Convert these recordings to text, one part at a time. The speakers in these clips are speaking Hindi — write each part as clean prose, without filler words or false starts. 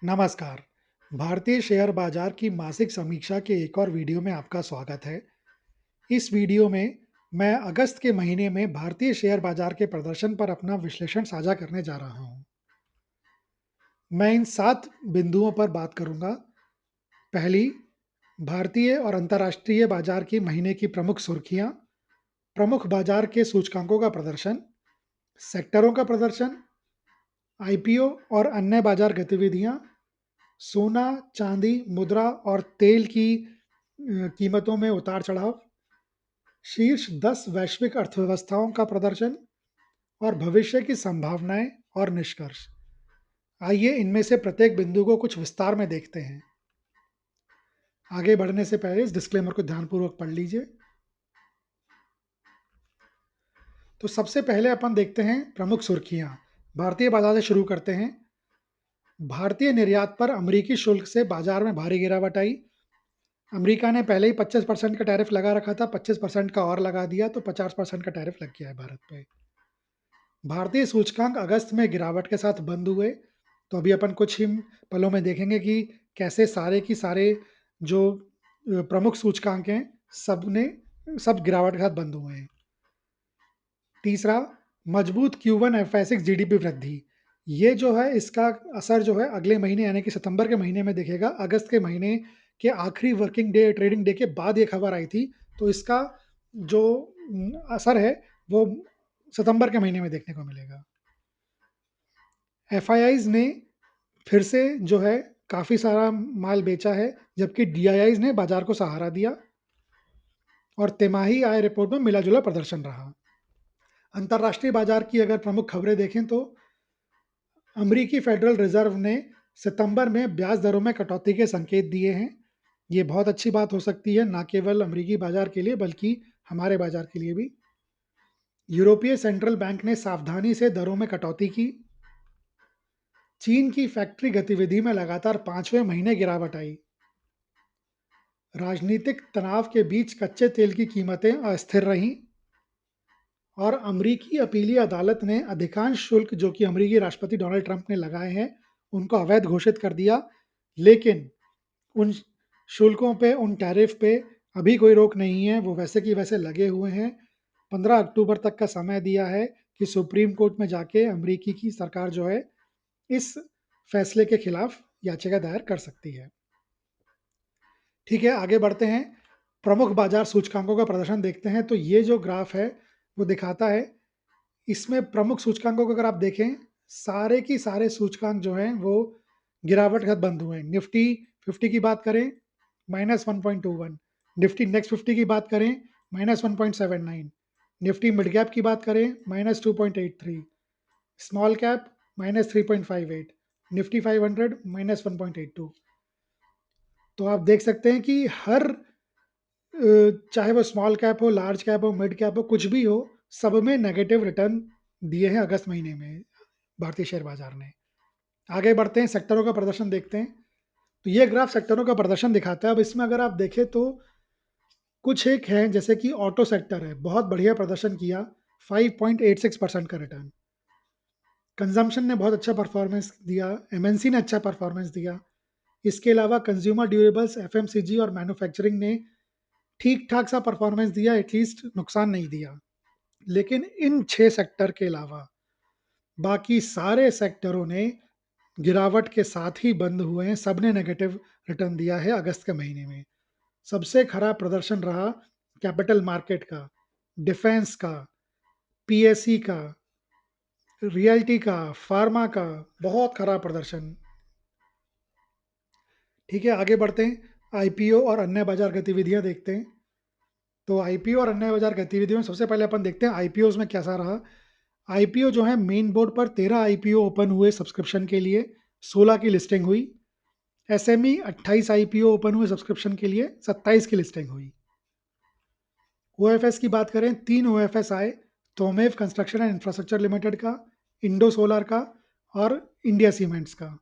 नमस्कार। भारतीय शेयर बाजार की मासिक समीक्षा के एक और वीडियो में आपका स्वागत है। इस वीडियो में मैं अगस्त के महीने में भारतीय शेयर बाजार के प्रदर्शन पर अपना विश्लेषण साझा करने जा रहा हूँ। मैं इन 7 बिंदुओं पर बात करूँगा। पहली, भारतीय और अंतर्राष्ट्रीय बाजार की महीने की प्रमुख सुर्खियाँ, प्रमुख बाजार के सूचकांकों का प्रदर्शन, सेक्टरों का प्रदर्शन, आईपीओ और अन्य बाजार गतिविधियाँ, सोना, चांदी, मुद्रा और तेल की कीमतों में उतार-चढ़ाव, शीर्ष 10 वैश्विक अर्थव्यवस्थाओं का प्रदर्शन और भविष्य की संभावनाएं और निष्कर्ष। आइए इनमें से प्रत्येक बिंदु को कुछ विस्तार में देखते हैं। आगे बढ़ने से पहले इस डिस्क्लेमर को ध्यानपूर्वक पढ़ लीजिए। तो सबसे पहले अपन देखते हैं प्रमुख सुर्खियां। भारतीय बाजार से शुरू करते हैं। भारतीय निर्यात पर अमेरिकी शुल्क से बाजार में भारी गिरावट आई। अमेरिका ने पहले ही 25% का टैरिफ लगा रखा था, 25% का और लगा दिया, तो 50% का टैरिफ लग गया है भारत पे। भारतीय सूचकांक अगस्त में गिरावट के साथ बंद हुए। तो अभी अपन कुछ ही पलों में देखेंगे कि कैसे सारे की सारे जो प्रमुख सूचकांक हैं, सब गिरावट के साथ बंद हुए हैं। तीसरा, मजबूत Q1 FI6 जीडीपी वृद्धि। ये जो है इसका असर जो है अगले महीने यानी कि सितंबर के महीने में दिखेगा। अगस्त के महीने के आखिरी वर्किंग डे ट्रेडिंग डे के बाद ये खबर आई थी, तो इसका जो असर है वो सितंबर के महीने में देखने को मिलेगा। एफआईआईज ने फिर से जो है काफ़ी सारा माल बेचा है, जबकि डीआईआईज ने बाजार को सहारा दिया और तिमाही आय रिपोर्ट में मिला जुला प्रदर्शन रहा। अंतर्राष्ट्रीय बाजार की अगर प्रमुख खबरें देखें तो अमेरिकी फेडरल रिजर्व ने सितंबर में ब्याज दरों में कटौती के संकेत दिए हैं। ये बहुत अच्छी बात हो सकती है, ना केवल अमेरिकी बाजार के लिए बल्कि हमारे बाजार के लिए भी। यूरोपीय सेंट्रल बैंक ने सावधानी से दरों में कटौती की। चीन की फैक्ट्री गतिविधि में लगातार 5वें महीने गिरावट आई। राजनीतिक तनाव के बीच कच्चे तेल की कीमतें अस्थिर रहीं और अमरीकी अपीलीय अदालत ने अधिकांश शुल्क जो कि अमरीकी राष्ट्रपति डोनाल्ड ट्रंप ने लगाए हैं, उनको अवैध घोषित कर दिया। लेकिन उन शुल्कों पे, उन टैरिफ पे अभी कोई रोक नहीं है, वो वैसे की वैसे लगे हुए हैं। 15 अक्टूबर तक का समय दिया है कि सुप्रीम कोर्ट में जाके अमरीकी की सरकार जो है इस फैसले के खिलाफ याचिका दायर कर सकती है। ठीक है, आगे बढ़ते हैं। प्रमुख बाजार सूचकांकों का प्रदर्शन देखते हैं। तो ये जो ग्राफ है वो दिखाता है, इसमें प्रमुख सूचकांकों को अगर आप देखें, सारे की सारे सूचकांक जो हैं वो गिरावट के साथ बंद हुए हैं। निफ्टी 50 की बात करें, -1.21। निफ्टी नेक्स्ट 50 की बात करें, -1.79। निफ्टी मिड कैप की बात करें, -2.83। Small cap -3.58। निफ्टी 500 -1.82। तो आप देख सकते हैं कि हर चाहे वो स्मॉल कैप हो, लार्ज कैप हो, मिड कैप हो, कुछ भी हो, सब में नेगेटिव रिटर्न दिए हैं अगस्त महीने में भारतीय शेयर बाजार ने। आगे बढ़ते हैं, सेक्टरों का प्रदर्शन देखते हैं। तो ये ग्राफ सेक्टरों का प्रदर्शन दिखाता है। अब इसमें अगर आप देखें तो कुछ एक हैं, जैसे कि ऑटो सेक्टर है, बहुत बढ़िया प्रदर्शन किया, 5.86% का रिटर्न। कंजम्पशन ने बहुत अच्छा परफॉर्मेंस दिया, एमएनसी ने अच्छा परफॉर्मेंस दिया। इसके अलावा कंज्यूमर ड्यूरेबल्स, एफएमसीजी और मैन्युफैक्चरिंग ने ठीक ठाक सा परफॉर्मेंस दिया, एटलीस्ट नुकसान नहीं दिया। लेकिन इन 6 सेक्टर के अलावा बाकी सारे सेक्टरों ने गिरावट के साथ ही बंद हुए हैं, सब ने नेगेटिव रिटर्न दिया है अगस्त के महीने में। सबसे खराब प्रदर्शन रहा कैपिटल मार्केट का, डिफेंस का, पीएसई का, रियल्टी का, फार्मा का, बहुत खराब प्रदर्शन। ठीक है, आगे बढ़ते हैं। आईपीओ और अन्य बाजार गतिविधियां देखते हैं। तो आईपीओ और अन्य बाजार गतिविधियों में सबसे पहले अपन देखते हैं आईपीओ में कैसा रहा। आईपीओ जो है, मेन बोर्ड पर 13 आईपीओ ओपन हुए सब्सक्रिप्शन के लिए, 16 की लिस्टिंग हुई। एसएमई 28 आईपीओ ओपन हुए सब्सक्रिप्शन के लिए, 27 की लिस्टिंग हुई। ओएफएस की बात करें, 3 ओएफएस आए, तोमेव कंस्ट्रक्शन एंड इंफ्रास्ट्रक्चर लिमिटेड का, इंडो सोलर का और इंडिया सीमेंट्स का।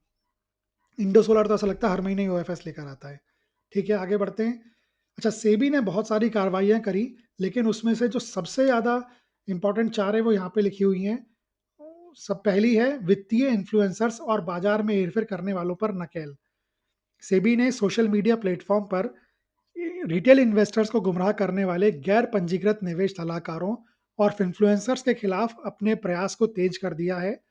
इंडो सोलर तो ऐसा लगता है हर महीने ही ओएफएस लेकर आता है। ठीक है, आगे बढ़ते हैं। अच्छा, सेबी ने बहुत सारी कार्रवाइयाँ करी, लेकिन उसमें से जो सबसे ज़्यादा इंपॉर्टेंट 4 है वो यहाँ पे लिखी हुई हैं। सब पहली है वित्तीय इन्फ्लुएंसर्स और बाजार में हेरफेर करने वालों पर नकेल। सेबी ने सोशल मीडिया प्लेटफॉर्म पर रिटेल इन्वेस्टर्स को गुमराह करने वाले गैर पंजीकृत निवेश सलाहकारों और इन्फ्लुएंसर्स के खिलाफ अपने प्रयास को तेज कर दिया है।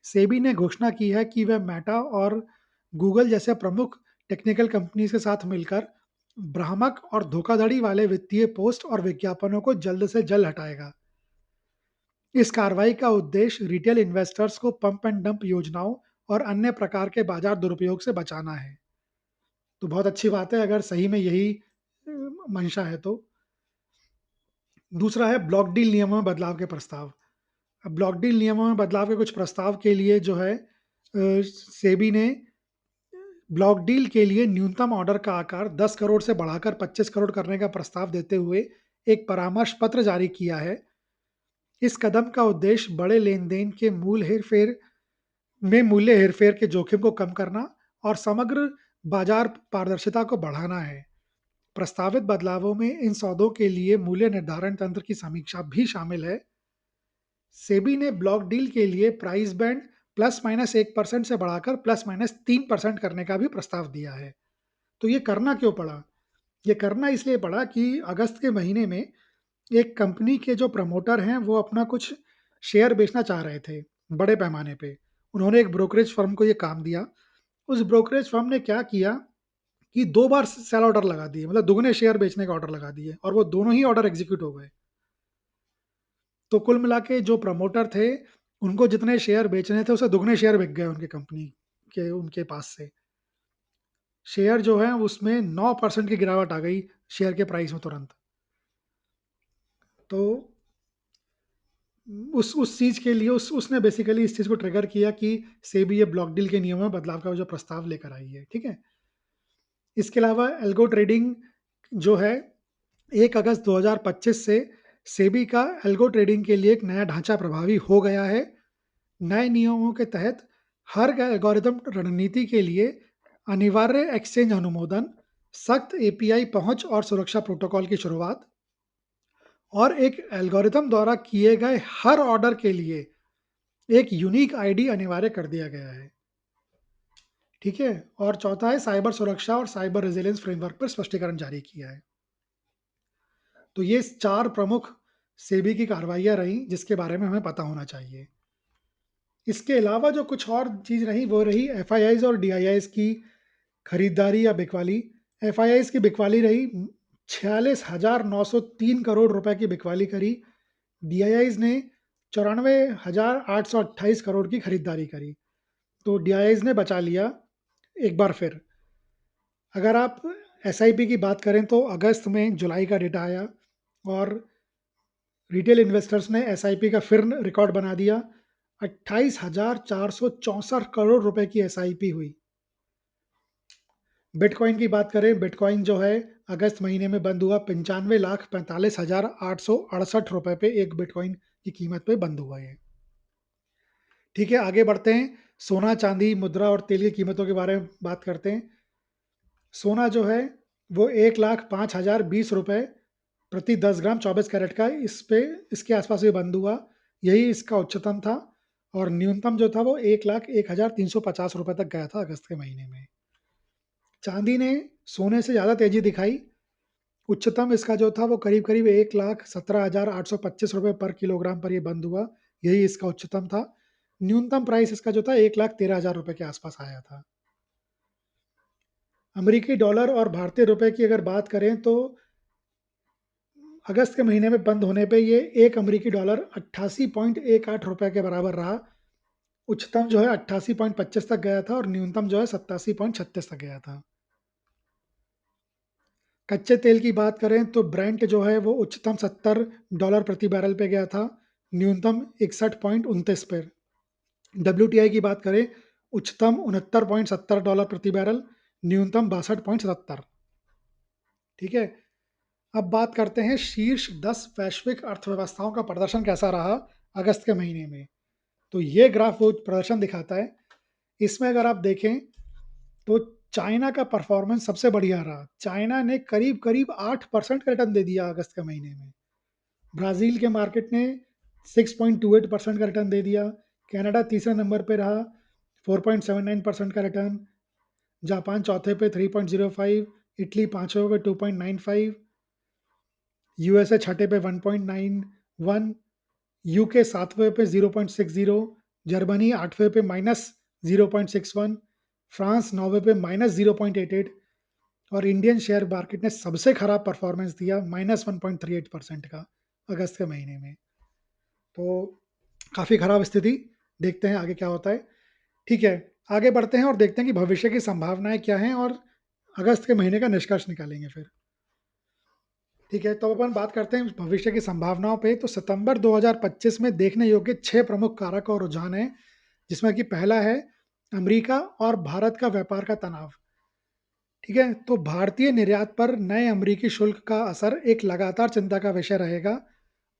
सेबी ने घोषणा की है कि वह मेटा और गूगल जैसे प्रमुख टेक्निकल कंपनीज के साथ मिलकर भ्रामक और धोखाधड़ी वाले वित्तीय पोस्ट और विज्ञापनों को जल्द से जल्द हटाएगा। इस कार्रवाई का उद्देश्य रिटेल इन्वेस्टर्स को पंप एंड डंप योजनाओं और अन्य प्रकार के बाजार दुरुपयोग से बचाना है। तो बहुत अच्छी बात है अगर सही में यही मंशा है तो। दूसरा है ब्लॉक डील नियमों में बदलाव के प्रस्ताव। अब ब्लॉक डील नियमों में बदलाव के कुछ प्रस्ताव के लिए जो है सेबी ने ब्लॉक डील के लिए न्यूनतम ऑर्डर का आकार 10 करोड़ से बढ़ाकर 25 करोड़ करने का प्रस्ताव देते हुए एक परामर्श पत्र जारी किया है। इस कदम का उद्देश्य बड़े लेन-देन के मूल्य हेरफेर के जोखिम को कम करना और समग्र बाजार पारदर्शिता को बढ़ाना है। प्रस्तावित बदलावों में इन सौदों के लिए मूल्य निर्धारण तंत्र की समीक्षा भी शामिल है। सेबी ने ब्लॉक डील के लिए प्राइस बैंड प्लस माइनस 1% से बढ़ाकर प्लस माइनस 3% करने का भी प्रस्ताव दिया है। तो ये करना क्यों पड़ा? ये करना इसलिए पड़ा कि अगस्त के महीने में एक कंपनी के जो प्रमोटर हैं वो अपना कुछ शेयर बेचना चाह रहे थे बड़े पैमाने पे। उन्होंने एक ब्रोकरेज फर्म को ये काम दिया। उस ब्रोकरेज फर्म ने क्या किया कि 2 बार सेल ऑर्डर लगा दिए, मतलब दुगने शेयर बेचने का ऑर्डर लगा दिए और वो दोनों ही ऑर्डर एग्जीक्यूट हो गए। तो कुल मिला के जो प्रमोटर थे, उनको जितने शेयर बेचने थे उससे दुगने शेयर बिक गए उनकी कंपनी के उनके पास से। शेयर जो है उसमें 9% की गिरावट आ गई शेयर के प्राइस में तुरंत। तो उस चीज़ के लिए उसने बेसिकली इस चीज़ को ट्रिगर किया कि सेबी ये ब्लॉक डील के नियमों में बदलाव का जो प्रस्ताव लेकर आई है, ठीक है? इसके अलावा एल्गो ट्रेडिंग जो है 1 अगस्त 2025 से सेबी का एल्गो ट्रेडिंग के लिए एक नया ढांचा प्रभावी हो गया है। नए नियमों के तहत हर एल्गोरिदम रणनीति के लिए अनिवार्य एक्सचेंज अनुमोदन, सख्त एपीआई पहुंच और सुरक्षा प्रोटोकॉल की शुरुआत और एक एल्गोरिदम द्वारा किए गए हर ऑर्डर के लिए एक यूनिक आईडी अनिवार्य कर दिया गया है। ठीक है? और चौथा है साइबर सुरक्षा और साइबर रेजिलियंस फ्रेमवर्क पर स्पष्टीकरण जारी किया है। तो ये 4 प्रमुख सेबी की कार्रवाइयाँ रहीं जिसके बारे में हमें पता होना चाहिए। इसके अलावा जो कुछ और चीज़ रही वो रही एफआईआईज़ और डीआईआईज़ की खरीदारी या बिकवाली। एफआईआईज़ की बिकवाली रही 46,903 करोड़ रुपए की बिकवाली करी। डीआईआईज़ ने 94,828 करोड़ की खरीदारी करी। तो डीआईआईज़ ने बचा लिया एक बार फिर। अगर आप एसआईपी की बात करें तो अगस्त में जुलाई का डेटा आया और रिटेल इन्वेस्टर्स ने एसआईपी का फिर रिकॉर्ड बना दिया। 28,464 करोड़ रुपए की एसआईपी हुई। बिटकॉइन की बात करें, बिटकॉइन जो है अगस्त महीने में बंद हुआ 95,45,868 रुपए पे एक बिटकॉइन की कीमत पे बंद हुआ ये। ठीक है, आगे बढ़ते हैं। सोना, चांदी, मुद्रा और तेल की कीमतों के बारे में बात करते हैं। सोना जो है वो 1,05,020 रुपए प्रति 10 ग्राम 24 कैरेट का इसके आसपास ये बंद हुआ। यही इसका उच्चतम था और न्यूनतम जो था वो 1,01,350 रुपए तक गया था अगस्त के महीने में। चांदी ने सोने से ज़्यादा तेजी दिखाई। उच्चतम इसका जो था वो करीब-करीब 1,17,825 रुपए पर किलोग्राम पर ये बंद हुआ। यही इसका उच्चतम था। न्यूनतम प्राइस इसका जो था 1,13,000 रुपए के आसपास आया था। अमेरिकी डॉलर और भारतीय रुपए की अगर बात करें तो अगस्त के महीने में बंद होने पे ये 1 अमेरिकी डॉलर 88.18 रुपए के बराबर रहा। उच्चतम जो है 88.25 तक गया था और न्यूनतम जो है 87.36 तक गया था। कच्चे तेल की बात करें तो ब्रेंट जो है वो उच्चतम $70 प्रति बैरल पे गया था, न्यूनतम 61.29 पर। डब्ल्यूटीआई की बात करें, उच्चतम $69.70 प्रति बैरल, न्यूनतम 62.70। ठीक है? अब बात करते हैं शीर्ष 10 वैश्विक अर्थव्यवस्थाओं का प्रदर्शन कैसा रहा अगस्त के महीने में। तो ये ग्राफ वो प्रदर्शन दिखाता है। इसमें अगर आप देखें तो चाइना का परफॉर्मेंस सबसे बढ़िया रहा। चाइना ने करीब-करीब 8% का रिटर्न दे दिया अगस्त के महीने में। ब्राज़ील के मार्केट ने 6.28% का रिटर्न दे दिया। कनाडा तीसरे नंबर पे रहा 4.79% का रिटर्न, जापान चौथे पे 3.05, इटली पांचवें पे 2.95, यूएसए छठे पे 1.91, यूके सातवें पे 0.60, जर्मनी आठवें पे -0.61, फ्रांस नौवें पे -0.88 और इंडियन शेयर मार्केट ने सबसे खराब परफॉर्मेंस दिया -1.38% का अगस्त के महीने में। तो काफ़ी खराब स्थिति। देखते हैं आगे क्या होता है। ठीक है, आगे बढ़ते हैं और देखते हैं कि भविष्य की संभावनाएं क्या हैं और अगस्त के महीने का निष्कर्ष निकालेंगे फिर। ठीक है, तो अब अपन बात करते हैं भविष्य की संभावनाओं पे। तो सितंबर 2025 में देखने योग्य 6 प्रमुख कारक और रुझान हैं, जिसमें कि पहला है अमेरिका और भारत का व्यापार का तनाव। ठीक है, तो भारतीय निर्यात पर नए अमेरिकी शुल्क का असर एक लगातार चिंता का विषय रहेगा।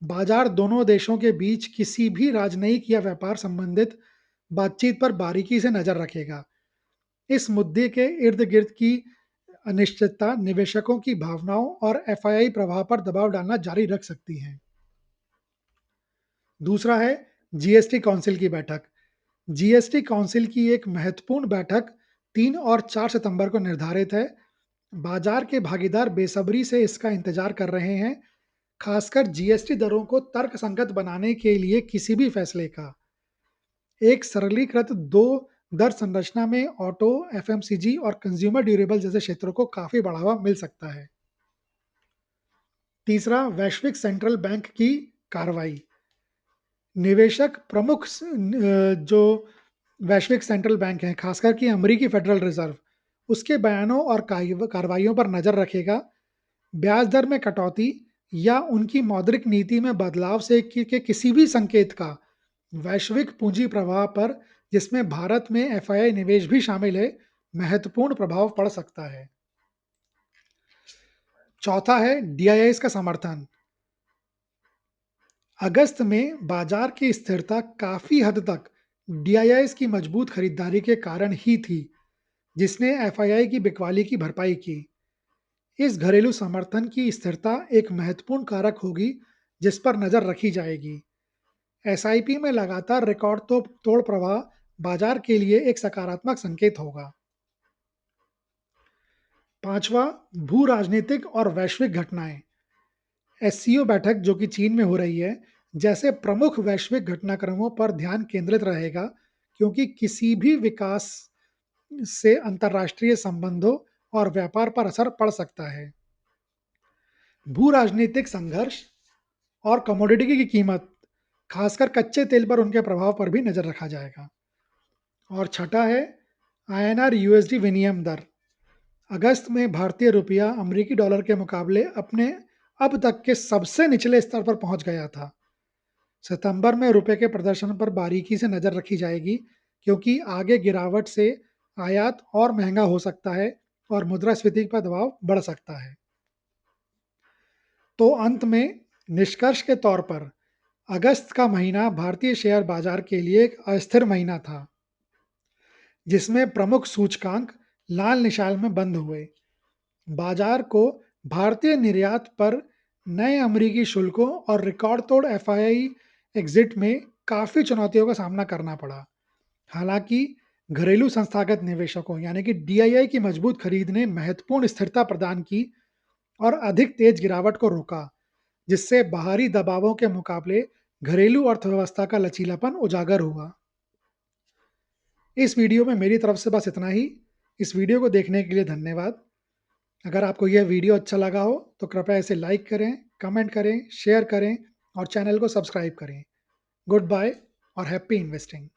बाजार दोनों देशों के बीच किसी भी राजनयिक या व्यापार संबंधित बातचीत पर बारीकी से नजर रखेगा। इस मुद्दे के इर्द गिर्द की अनिश्चितता निवेशकों की भावनाओं और एफआईआई प्रवाह पर दबाव डालना जारी रख सकती है। दूसरा है जीएसटी काउंसिल की बैठक। जीएसटी काउंसिल की एक महत्वपूर्ण बैठक 3 और 4 सितंबर को निर्धारित है। बाजार के भागीदार बेसब्री से इसका इंतजार कर रहे हैं, खासकर जीएसटी दरों को तर्कसंगत बनाने के लिए किसी भी फैसले का। एक सरलीकृत दो दर संरचना में ऑटो, एफएमसीजी और कंज्यूमर ड्यूरेबल जैसे क्षेत्रों को काफी बढ़ावा मिल सकता है। तीसरा, वैश्विक सेंट्रल बैंक की कार्रवाई। निवेशक प्रमुख जो वैश्विक सेंट्रल बैंक हैं, खासकर कि अमेरिकी फेडरल रिजर्व, उसके बयानों और कार्रवाइयों पर नजर रखेगा। ब्याज दर में कटौती या उनकी मौद्रिक नीति में बदलाव से के किसी भी संकेत का वैश्विक पूंजी प्रवाह पर, जिसमें भारत में एफआईआई निवेश भी शामिल है, महत्वपूर्ण प्रभाव पड़ सकता है। चौथा है डीआईआईस का समर्थन। अगस्त में बाजार की स्थिरता काफी हद तक डीआईआईस की मजबूत खरीदारी के कारण ही थी, जिसने एफआईआई की बिकवाली की भरपाई की। इस घरेलू समर्थन की स्थिरता एक महत्वपूर्ण कारक होगी जिस पर नजर रखी जाएगी। एसआईपी में लगातार रिकॉर्ड तोड़ प्रवाह बाजार के लिए एक सकारात्मक संकेत होगा। पांचवा, भू राजनीतिक और वैश्विक घटनाएं। एससीओ बैठक जो कि चीन में हो रही है, जैसे प्रमुख वैश्विक घटनाक्रमों पर ध्यान केंद्रित रहेगा, क्योंकि किसी भी विकास से अंतर्राष्ट्रीय संबंधों और व्यापार पर असर पड़ सकता है। भू राजनीतिक संघर्ष और कमोडिटी की कीमत, खासकर कच्चे तेल पर उनके प्रभाव पर भी नजर रखा जाएगा। और छठा है आईएनआर यूएसडी विनिमय दर। अगस्त में भारतीय रुपया अमेरिकी डॉलर के मुकाबले अपने अब तक के सबसे निचले स्तर पर पहुंच गया था। सितंबर में रुपए के प्रदर्शन पर बारीकी से नजर रखी जाएगी, क्योंकि आगे गिरावट से आयात और महंगा हो सकता है और मुद्रास्फीति पर दबाव बढ़ सकता है। तो अंत में निष्कर्ष के तौर पर अगस्त का महीना भारतीय शेयर बाजार के लिए एक अस्थिर महीना था, जिसमें प्रमुख सूचकांक लाल निशान में बंद हुए। बाजार को भारतीय निर्यात पर नए अमेरिकी शुल्कों और रिकॉर्ड तोड़ एफआईआई एग्जिट में काफ़ी चुनौतियों का सामना करना पड़ा। हालांकि घरेलू संस्थागत निवेशकों यानी कि डीआईआई की मजबूत खरीद ने महत्वपूर्ण स्थिरता प्रदान की और अधिक तेज गिरावट को रोका, जिससे बाहरी दबावों के मुकाबले घरेलू अर्थव्यवस्था का लचीलापन उजागर हुआ। इस वीडियो में मेरी तरफ से बस इतना ही। इस वीडियो को देखने के लिए धन्यवाद। अगर आपको यह वीडियो अच्छा लगा हो तो कृपया इसे लाइक करें, कमेंट करें, शेयर करें और चैनल को सब्सक्राइब करें। गुड बाय और हैप्पी इन्वेस्टिंग।